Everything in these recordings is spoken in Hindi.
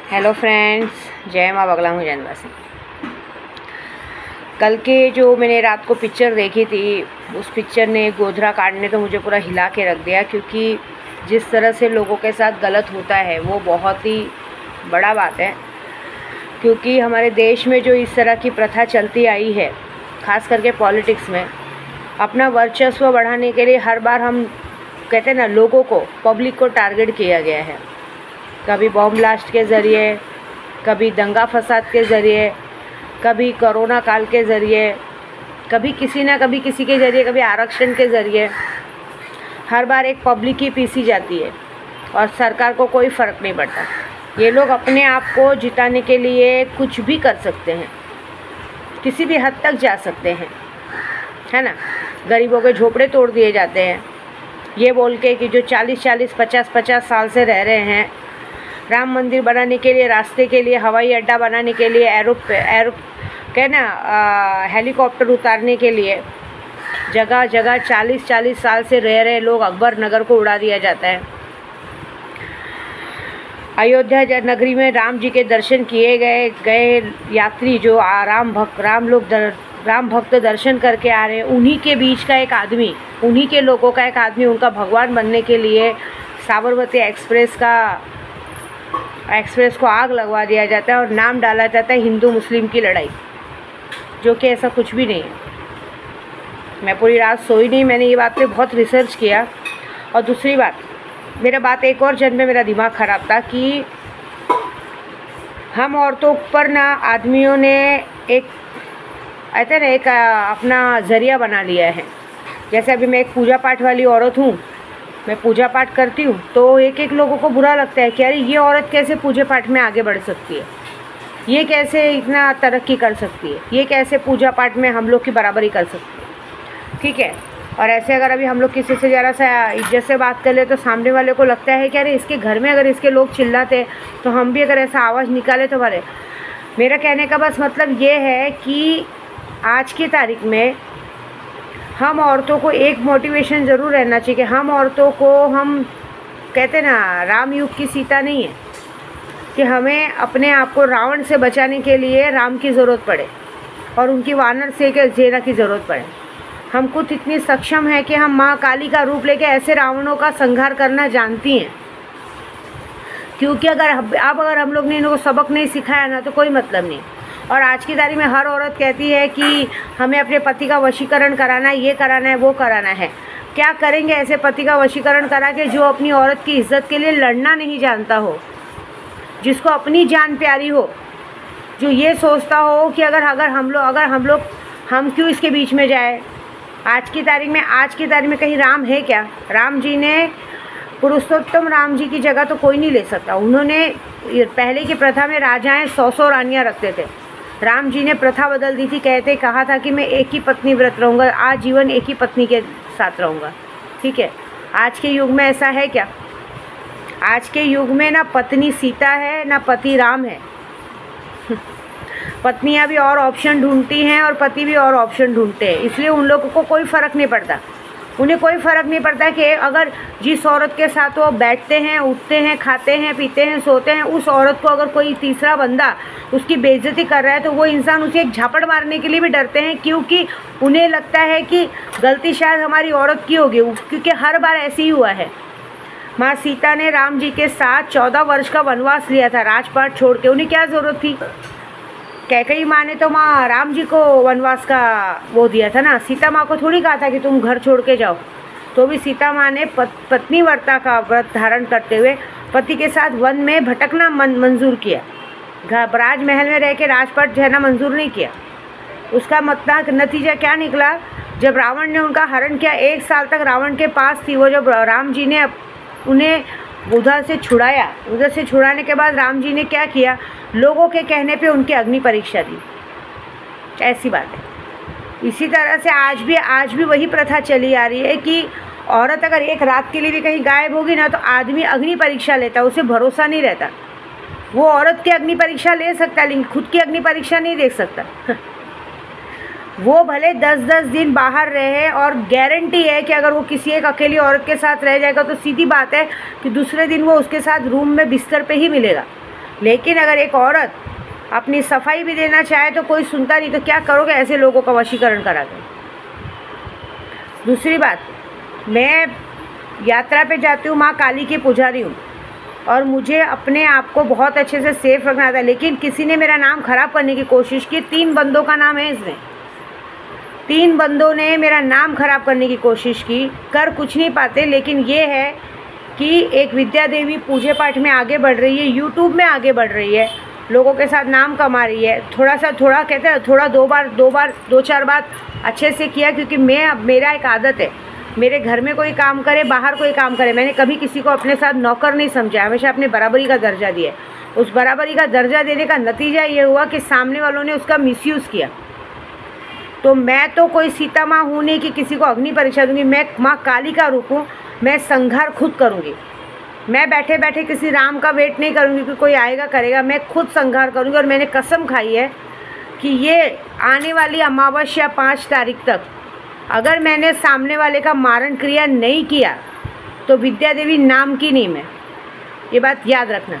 हेलो फ्रेंड्स, जय माँ बगला हूँ जनवासी। कल के जो मैंने रात को पिक्चर देखी थी, उस पिक्चर ने गोधरा कांड ने तो मुझे पूरा हिला के रख दिया, क्योंकि जिस तरह से लोगों के साथ गलत होता है वो बहुत ही बड़ा बात है। क्योंकि हमारे देश में जो इस तरह की प्रथा चलती आई है, ख़ास करके पॉलिटिक्स में, अपना वर्चस्व बढ़ाने के लिए हर बार हम कहते हैं ना, लोगों को, पब्लिक को टारगेट किया गया है। कभी बॉम्ब ब्लास्ट के ज़रिए, कभी दंगा फसाद के ज़रिए, कभी कोरोना काल के ज़रिए, कभी किसी ना कभी किसी के ज़रिए, कभी आरक्षण के ज़रिए। हर बार एक पब्लिक ही पीसी जाती है और सरकार को कोई फ़र्क नहीं पड़ता। ये लोग अपने आप को जिताने के लिए कुछ भी कर सकते हैं, किसी भी हद तक जा सकते हैं, है ना। गरीबों के झोपड़े तोड़ दिए जाते हैं, ये बोल के कि जो 40-40, 50-50 साल से रह रहे हैं, राम मंदिर बनाने के लिए, रास्ते के लिए, हवाई अड्डा बनाने के लिए, हेलीकॉप्टर उतारने के लिए, जगह जगह 40-40 साल से रह रहे लोग अकबर नगर को उड़ा दिया जाता है। अयोध्या नगरी में राम जी के दर्शन किए गए यात्री, जो राम भक्त दर्शन करके आ रहे हैं, उन्हीं के बीच का एक आदमी, उन्हीं के लोगों का एक आदमी उनका भगवान बनने के लिए साबरमती एक्सप्रेस को आग लगवा दिया जाता है और नाम डाला जाता है हिंदू मुस्लिम की लड़ाई, जो कि ऐसा कुछ भी नहीं है। मैं पूरी रात सोई नहीं, मैंने ये बात पे बहुत रिसर्च किया। और दूसरी बात, एक और जन्म में मेरा दिमाग ख़राब था कि हम औरतों पर ना आदमियों ने एक अपना ज़रिया बना लिया है। जैसे अभी मैं एक पूजा पाठ वाली औरत हूँ, मैं पूजा पाठ करती हूँ, तो एक लोगों को बुरा लगता है कि अरे ये औरत कैसे पूजा पाठ में आगे बढ़ सकती है, ये कैसे इतना तरक्की कर सकती है, ये कैसे पूजा पाठ में हम लोग की बराबरी कर सकती है। ठीक है। और ऐसे अगर अभी हम लोग किसी से ज़रा सा इज्जत से बात कर ले तो सामने वाले को लगता है कि अरे इसके घर में अगर इसके लोग चिल्लाते तो हम भी अगर ऐसा आवाज़ निकाले तो भले। मेरा कहने का बस मतलब ये है कि आज की तारीख में हम औरतों को एक मोटिवेशन ज़रूर रहना चाहिए कि हम औरतों को, हम कहते ना, राम युग की सीता नहीं है कि हमें अपने आप को रावण से बचाने के लिए राम की ज़रूरत पड़े और उनकी वानर से के सेना की ज़रूरत पड़े। हम खुद इतनी सक्षम है कि हम माँ काली का रूप लेके ऐसे रावणों का संहार करना जानती हैं। क्योंकि अगर हम लोग ने इनको सबक नहीं सिखाया ना, तो कोई मतलब नहीं। और आज की तारीख में हर औरत कहती है कि हमें अपने पति का वशीकरण कराना है, ये कराना है, वो कराना है। क्या करेंगे ऐसे पति का वशीकरण करा के जो अपनी औरत की इज्जत के लिए लड़ना नहीं जानता हो, जिसको अपनी जान प्यारी हो, जो ये सोचता हो कि अगर हम क्यों इसके बीच में जाए। आज की तारीख में कहीं राम है क्या? राम जी ने, पुरुषोत्तम राम जी की जगह तो कोई नहीं ले सकता। उन्होंने, पहले की प्रथा में राजाएं 100-100 रानियाँ रखते थे। राम जी ने प्रथा बदल दी थी, कहा था कि मैं एक ही पत्नी व्रत रहूँगा, आजीवन एक ही पत्नी के साथ रहूँगा। ठीक है। आज के युग में ऐसा है क्या? आज के युग में ना पत्नी सीता है, ना पति राम है। पत्नियां भी और ऑप्शन ढूंढती हैं और पति भी और ऑप्शन ढूंढते हैं। इसलिए उन लोगों को कोई फ़र्क नहीं पड़ता। उन्हें कोई फ़र्क नहीं पड़ता कि अगर जिस औरत के साथ वो बैठते हैं, उठते हैं, खाते हैं, पीते हैं, सोते हैं, उस औरत को अगर कोई तीसरा बंदा उसकी बेइज्जती कर रहा है तो वो इंसान उसे एक झापड़ मारने के लिए भी डरते हैं, क्योंकि उन्हें लगता है कि गलती शायद हमारी औरत की होगी। क्योंकि हर बार ऐसे ही हुआ है। माँ सीता ने राम जी के साथ 14 वर्ष का वनवास लिया था, राजपाट छोड़ के। उन्हें क्या ज़रूरत थी? कैकेयी माँ ने तो माँ राम जी को वनवास का वो दिया था ना, सीता माँ को थोड़ी कहा था कि तुम घर छोड़ के जाओ। तो भी सीता माँ ने पत्नी व्रता का व्रत धारण करते हुए पति के साथ वन में भटकना मंजूर किया। राजमहल में रह के राजपाट रहना मंजूर नहीं किया। उसका मतलब नतीजा क्या निकला? जब रावण ने उनका हरण किया, 1 साल तक रावण के पास थी वो। जब राम जी ने उन्हें उधर से छुड़ाया, उधर से छुड़ाने के बाद राम जी ने क्या किया? लोगों के कहने पे उनकी अग्नि परीक्षा दी। ऐसी बात है। इसी तरह से आज भी वही प्रथा चली आ रही है कि औरत अगर एक रात के लिए भी कहीं गायब होगी ना, तो आदमी अग्नि परीक्षा लेता है, उसे भरोसा नहीं रहता। वो औरत की अग्नि परीक्षा ले सकता है, लेकिन खुद की अग्नि परीक्षा नहीं देख सकता। वो भले 10-10 दिन बाहर रहे और गारंटी है कि अगर वो किसी एक अकेली औरत के साथ रह जाएगा तो सीधी बात है कि दूसरे दिन वो उसके साथ रूम में बिस्तर पे ही मिलेगा। लेकिन अगर एक औरत अपनी सफाई भी देना चाहे तो कोई सुनता नहीं, तो क्या करोगे ऐसे लोगों का वशीकरण करा के। दूसरी बात, मैं यात्रा पे जाती हूँ, माँ काली की पुजारी हूँ और मुझे अपने आप को बहुत अच्छे से सेफ रखना था, लेकिन किसी ने मेरा नाम ख़राब करने की कोशिश की। 3 बंदों का नाम है इसमें, 3 बंदों ने मेरा नाम ख़राब करने की कोशिश की, कर कुछ नहीं पाते। लेकिन ये है कि एक विद्या देवी पूजे पाठ में आगे बढ़ रही है, यूट्यूब में आगे बढ़ रही है, लोगों के साथ नाम कमा रही है। थोड़ा कहते हैं थोड़ा 2-4 बार अच्छे से किया, क्योंकि मेरा एक आदत है, मेरे घर में कोई काम करे, बाहर कोई काम करे, मैंने कभी किसी को अपने साथ नौकर नहीं समझा, हमेशा अपने बराबरी का दर्जा दिया। उस बराबरी का दर्जा देने का नतीजा ये हुआ कि सामने वालों ने उसका मिसयूज़ किया। तो मैं तो कोई सीता माँ हूँ नहीं कि किसी को अग्नि परीक्षा दूंगी, मैं माँ काली का रूप हूँ, मैं संहार खुद करूँगी। मैं बैठे बैठे किसी राम का वेट नहीं करूँगी कि कोई आएगा करेगा, मैं खुद संहार करूँगी। और मैंने कसम खाई है कि ये आने वाली अमावस्या 5 तारीख तक अगर मैंने सामने वाले का मारण क्रिया नहीं किया तो विद्या देवी नाम की नहीं मैं, ये बात याद रखना।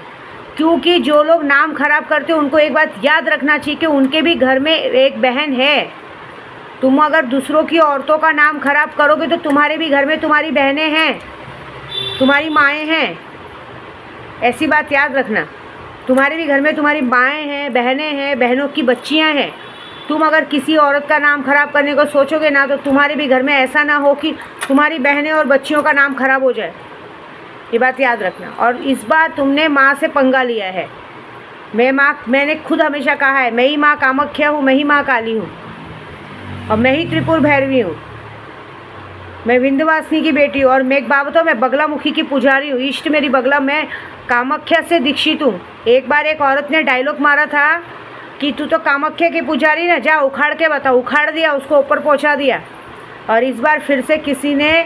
क्योंकि जो लोग नाम खराब करते हैं उनको एक बात याद रखना चाहिए कि उनके भी घर में एक बहन है। तुम अगर दूसरों की औरतों का नाम खराब करोगे तो तुम्हारे भी घर में तुम्हारी बहनें हैं, तुम्हारी माएँ हैं, ऐसी बात याद रखना। तुम्हारे भी घर में तुम्हारी माएँ हैं, बहनें हैं, बहनों की बच्चियाँ हैं। तुम अगर किसी औरत का नाम खराब करने को सोचोगे ना तो तुम्हारे भी घर में ऐसा ना हो कि तुम्हारी बहनें और बच्चियों का नाम खराब हो जाए, ये बात याद रखना। और इस बार तुमने माँ से पंगा लिया है। मैंने खुद हमेशा कहा है, मैं ही माँ कामाख्या हूँ, मैं ही माँ काली हूँ और मैं ही त्रिपुर भैरवी हूँ, मैं विंध्यवासिनी की बेटी हूँ और मैं एक बात बताऊँ, मैं बगलामुखी की पुजारी हूँ, इष्ट मेरी बगला, मैं कामाख्या से दीक्षित हूँ। एक बार एक औरत ने डायलॉग मारा था कि तू तो कामाख्या की पुजारी ना, जा उखाड़ के बता, उखाड़ दिया, उसको ऊपर पहुँचा दिया। और इस बार फिर से किसी ने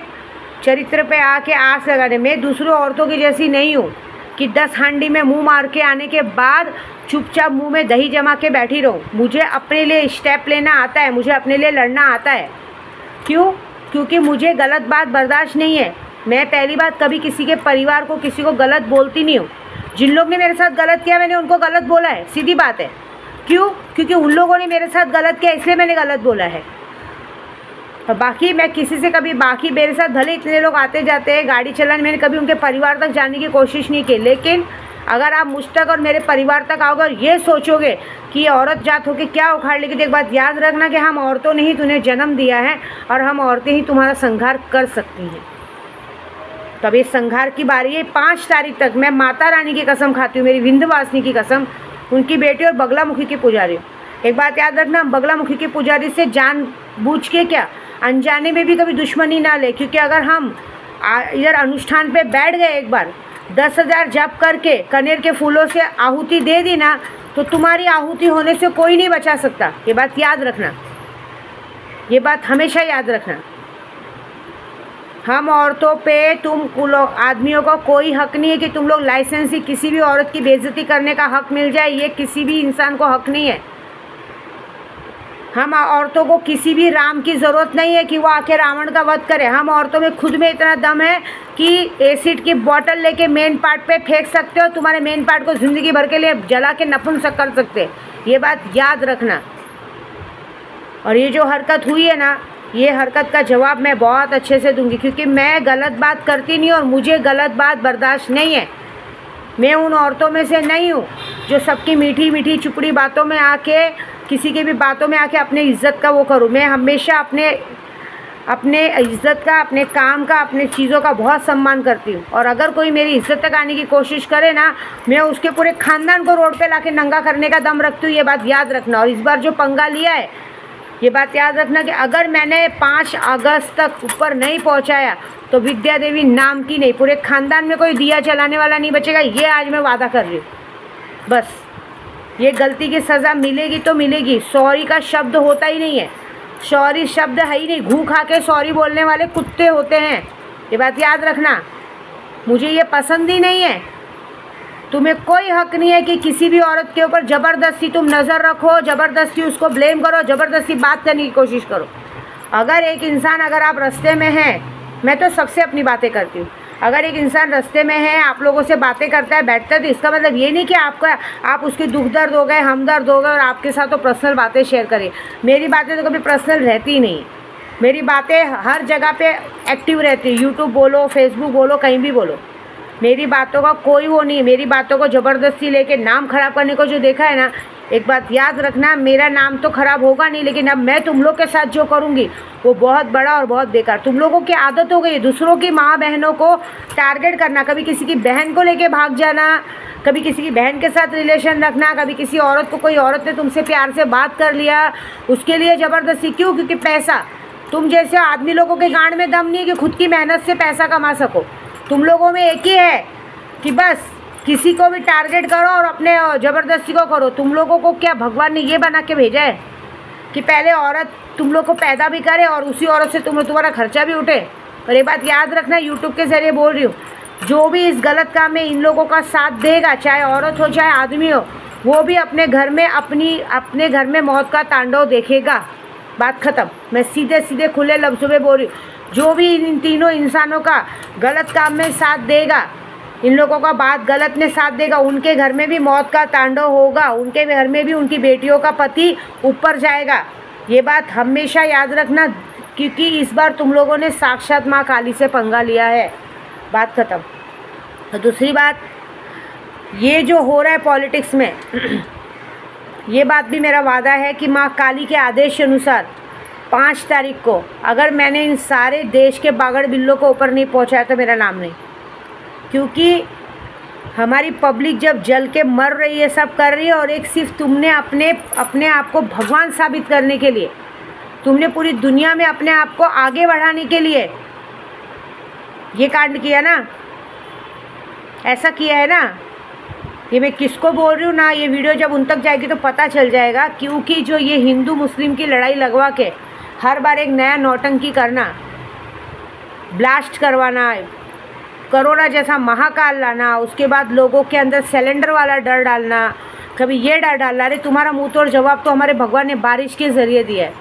चरित्र पे आके आस लगाने, मैं दूसरों औरतों की जैसी नहीं हूँ कि 10 हांडी में मुंह मार के आने के बाद चुपचाप मुंह में दही जमा के बैठी रहूँ। मुझे अपने लिए स्टेप लेना आता है, मुझे अपने लिए लड़ना आता है। क्यों? क्योंकि मुझे गलत बात बर्दाश्त नहीं है। मैं पहली बात कभी किसी के परिवार को, किसी को गलत बोलती नहीं हूँ। जिन लोग ने मेरे साथ गलत किया मैंने उनको गलत बोला है, सीधी बात है। क्यों? क्योंकि उन लोगों ने मेरे साथ गलत किया इसलिए मैंने गलत बोला है। और बाकी मैं किसी से कभी, बाकी मेरे साथ भले इतने लोग आते जाते हैं गाड़ी चलाने, मैंने कभी उनके परिवार तक जाने की कोशिश नहीं की। लेकिन अगर आप मुझ तक और मेरे परिवार तक आओगे और ये सोचोगे कि औरत जात होकर क्या उखाड़ लेगी, तो एक बात याद रखना कि हम औरतों ने ही तुम्हें जन्म दिया है और हम औरतें ही तुम्हारा संहार कर सकती हैं। तो अब ये संहार की बारी है। 5 तारीख तक मैं माता रानी की कसम खाती हूँ, मेरी विंध्यवासिनी की कसम, उनकी बेटी और बगलामुखी की पुजारी हूँ। एक बात याद रखना, बगलामुखी की पुजारी से जानबूझ के क्या, अनजाने में भी कभी दुश्मनी ना ले। क्योंकि अगर हम इधर अनुष्ठान पे बैठ गए, एक बार 10,000 जप करके कनेर के फूलों से आहुति दे दी ना, तो तुम्हारी आहुति होने से कोई नहीं बचा सकता। ये बात याद रखना, ये बात हमेशा याद रखना। हम औरतों पे, तुम आदमियों का कोई हक नहीं है कि तुम लोग लाइसेंस ही किसी भी औरत की बेइज्जती करने का हक मिल जाए, ये किसी भी इंसान को हक नहीं है। हम औरतों को किसी भी राम की ज़रूरत नहीं है कि वो आके रावण का वध करे। हम औरतों में खुद में इतना दम है कि एसिड की बोतल लेके मेन पार्ट पे फेंक सकते हो, तुम्हारे मेन पार्ट को ज़िंदगी भर के लिए जला के नपुंसक कर सकते, ये बात याद रखना। और ये जो हरकत हुई है ना, ये हरकत का जवाब मैं बहुत अच्छे से दूंगी, क्योंकि मैं गलत बात करती नहीं और मुझे गलत बात बर्दाश्त नहीं है। मैं उन औरतों में से नहीं हूँ जो सबकी मीठी मीठी चुपड़ी बातों में आके, किसी की भी बातों में आके अपने इज़्ज़त का वो करूँ। मैं हमेशा अपने इज़्ज़त का, अपने काम का, अपने चीज़ों का बहुत सम्मान करती हूँ। और अगर कोई मेरी इज़्ज़त तक आने की कोशिश करे ना, मैं उसके पूरे ख़ानदान को रोड पे लाके नंगा करने का दम रखती हूँ, ये बात याद रखना। और इस बार जो पंगा लिया है, ये बात याद रखना कि अगर मैंने 5 अगस्त तक ऊपर नहीं पहुंचाया तो विद्या देवी नाम की नहीं, पूरे खानदान में कोई दिया जलाने वाला नहीं बचेगा, ये आज मैं वादा कर रही हूँ। बस ये गलती की सज़ा मिलेगी तो मिलेगी। सॉरी का शब्द होता ही नहीं है, सॉरी शब्द है ही नहीं। घू खा के सॉरी बोलने वाले कुत्ते होते हैं, ये बात याद रखना। मुझे ये पसंद ही नहीं है। तुम्हें कोई हक नहीं है कि किसी भी औरत के ऊपर ज़बरदस्ती तुम नज़र रखो, ज़बरदस्ती उसको ब्लेम करो, ज़बरदस्ती बात करने की कोशिश करो। अगर एक इंसान, अगर आप रास्ते में हैं, मैं तो सबसे अपनी बातें करती हूँ, अगर एक इंसान रास्ते में है, आप लोगों से बातें करता है, बैठता है, तो इसका मतलब ये नहीं कि आप उसके दुख दर्द हो गए, हमदर्द हो गए और आपके साथ तो पर्सनल बातें शेयर करें। मेरी बातें तो कभी पर्सनल रहती ही नहीं। मेरी बातें हर जगह पे एक्टिव रहती है, यूट्यूब बोलो, फेसबुक बोलो, कहीं भी बोलो। मेरी बातों का कोई वो नहीं। मेरी बातों को ज़बरदस्ती लेके नाम ख़राब करने को जो देखा है ना, एक बात याद रखना, मेरा नाम तो ख़राब होगा नहीं, लेकिन अब मैं तुम लोग के साथ जो करूँगी वो बहुत बड़ा और बहुत बेकार। तुम लोगों की आदत हो गई दूसरों की माँ बहनों को टारगेट करना, कभी किसी की बहन को लेके भाग जाना, कभी किसी की बहन के साथ रिलेशन रखना, कभी किसी औरत को, कोई औरत ने तुमसे प्यार से बात कर लिया, उसके लिए ज़बरदस्ती। क्यों? क्योंकि पैसा। तुम जैसे आदमी लोगों के गांड में दम नहीं है कि खुद की मेहनत से पैसा कमा सको। तुम लोगों में एक ही है कि बस किसी को भी टारगेट करो और अपने ज़बरदस्ती को करो। तुम लोगों को क्या भगवान ने ये बना के भेजा है कि पहले औरत तुम लोग को पैदा भी करे और उसी औरत से तुम्हारा खर्चा भी उठे? और ये बात याद रखना, यूट्यूब के ज़रिए बोल रही हूँ, जो भी इस गलत काम में इन लोगों का साथ देगा, चाहे औरत हो चाहे आदमी हो, वो भी अपने घर में अपने घर में मौत का तांडव देखेगा। बात ख़त्म। मैं सीधे सीधे खुले लफ्ज़ों में बोल रही हूँ, जो भी इन तीनों इंसानों का गलत काम में साथ देगा, इन लोगों का बात गलत में साथ देगा, उनके घर में भी मौत का तांडव होगा। उनके घर में भी उनकी बेटियों का पति ऊपर जाएगा। ये बात हमेशा याद रखना, क्योंकि इस बार तुम लोगों ने साक्षात माँ काली से पंगा लिया है। बात ख़त्म। तो दूसरी बात, ये जो हो रहा है पॉलिटिक्स में ये बात भी मेरा वादा है कि माँ काली के आदेश अनुसार 5 तारीख को अगर मैंने इन सारे देश के बागड़ बिल्लों को ऊपर नहीं पहुँचाया तो मेरा नाम नहीं। क्योंकि हमारी पब्लिक जब जल के मर रही है, सब कर रही है, और एक सिर्फ तुमने अपने आप को भगवान साबित करने के लिए, तुमने पूरी दुनिया में अपने आप को आगे बढ़ाने के लिए ये कांड किया ना, ऐसा किया है ना। ये मैं किसको बोल रही हूँ ना, ये वीडियो जब उन तक जाएगी तो पता चल जाएगा। क्योंकि जो ये हिंदू मुस्लिम की लड़ाई लगवा के हर बार एक नया नौटंकी करना, ब्लास्ट करवाना, कोरोना जैसा महाकाल लाना, उसके बाद लोगों के अंदर सिलेंडर वाला डर डालना, कभी ये डर डालना। अरे तुम्हारा मुंह तोड़ जवाब तो हमारे भगवान ने बारिश के ज़रिए दिया है।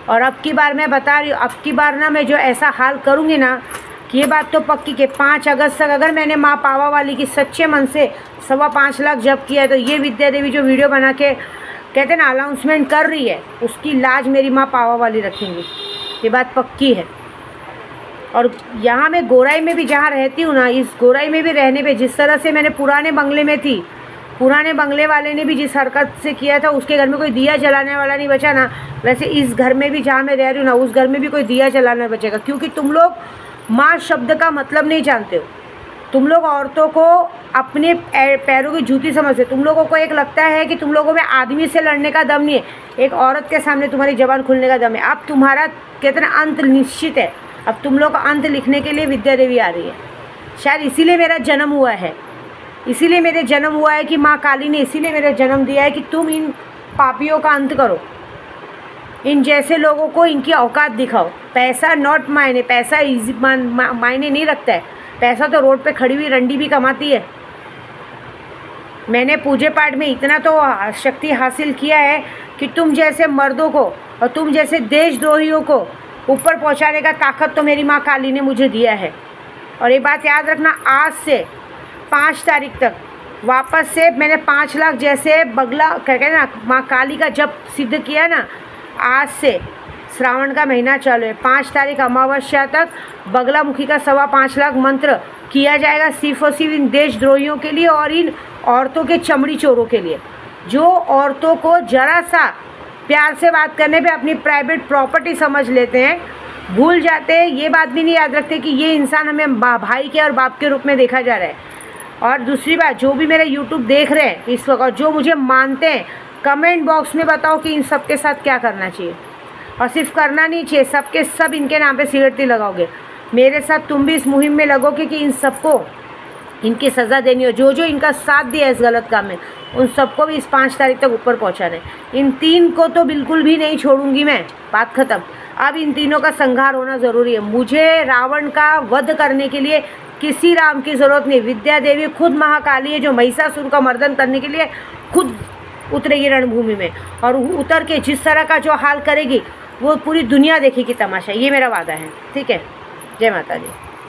और अब की बार मैं बता रही हूँ, अब की बार ना मैं जो ऐसा हाल करूँगी ना, कि ये बात तो पक्की कि 5 अगस्त तक अगर मैंने माँ पावा वाली की सच्चे मन से 5.25 लाख जब किया है, तो ये विद्या देवी जो वीडियो बना के कहते ना अनाउंसमेंट कर रही है, उसकी लाज मेरी माँ पावा वाली रखेंगी। ये बात पक्की है। और यहाँ मैं गोराई में भी जहाँ रहती हूँ ना, इस गोराई में भी रहने पे जिस तरह से मैंने पुराने बंगले में थी, पुराने बंगले वाले ने भी जिस हरकत से किया था, उसके घर में कोई दिया जलाने वाला नहीं बचा ना, वैसे इस घर में भी जहाँ मैं रह रही हूँ ना, उस घर में भी कोई दिया जलाने बचेगा। क्योंकि तुम लोग माँ शब्द का मतलब नहीं जानते हो। तुम लोग औरतों को अपने पैरों की जूती समझते। तुम लोगों को एक लगता है कि तुम लोगों में आदमी से लड़ने का दम नहीं है, एक औरत के सामने तुम्हारी ज़बान खुलने का दम है। अब तुम्हारा कहते ना अंत निश्चित है। अब तुम लोग का अंत लिखने के लिए विद्या देवी आ रही है। शायद इसीलिए मेरा जन्म हुआ है, इसीलिए मेरे जन्म हुआ है कि माँ काली ने इसीलिए मेरा जन्म दिया है कि तुम इन पापियों का अंत करो, इन जैसे लोगों को इनकी औकात दिखाओ। पैसा नॉट मायने, पैसा इजी मायने नहीं रखता है। पैसा तो रोड पे खड़ी हुई रंडी भी कमाती है। मैंने पूजे पाठ में इतना तो शक्ति हासिल किया है कि तुम जैसे मर्दों को और तुम जैसे देशद्रोहियों को ऊपर पहुंचाने का ताकत तो मेरी माँ काली ने मुझे दिया है। और ये बात याद रखना, आज से 5 तारीख तक वापस से मैंने 5 लाख जैसे बगला कहते हैं ना, माँ काली का जब सिद्ध किया ना, आज से श्रावण का महीना चालू है, 5 तारीख अमावस्या तक बगलामुखी का 5.25 लाख मंत्र किया जाएगा, सिर्फ और सिर्फ इन देशद्रोहियों के लिए और इन औरतों के चमड़ी चोरों के लिए, जो औरतों को जरा सा प्यार से बात करने पे अपनी प्राइवेट प्रॉपर्टी समझ लेते हैं, भूल जाते हैं, ये बात भी नहीं याद रखते कि ये इंसान हमें भाई के और बाप के रूप में देखा जा रहा है। और दूसरी बात, जो भी मेरा यूट्यूब देख रहे हैं इस वक्त और जो मुझे मानते हैं, कमेंट बॉक्स में बताओ कि इन सब के साथ क्या करना चाहिए। और सिर्फ करना नहीं चाहिए, सबके सब इनके नाम पे सिगरेटी लगाओगे, मेरे साथ तुम भी इस मुहिम में लगोगे कि इन सबको इनकी सज़ा देनी हो। जो जो इनका साथ दिया इस गलत काम में, उन सबको भी इस 5 तारीख तक ऊपर पहुंचाना है। इन 3 को तो बिल्कुल भी नहीं छोड़ूंगी मैं, बात ख़त्म। अब इन तीनों का संहार होना ज़रूरी है। मुझे रावण का वध करने के लिए किसी राम की ज़रूरत नहीं। विद्या देवी खुद महाकाली है, जो महिषासुर का मर्दन करने के लिए खुद उतरेगी रणभूमि में, और उतर के जिस तरह का जो हाल करेगी वो पूरी दुनिया देखेगी तमाशा। ये मेरा वादा है, ठीक है। जय माता दी।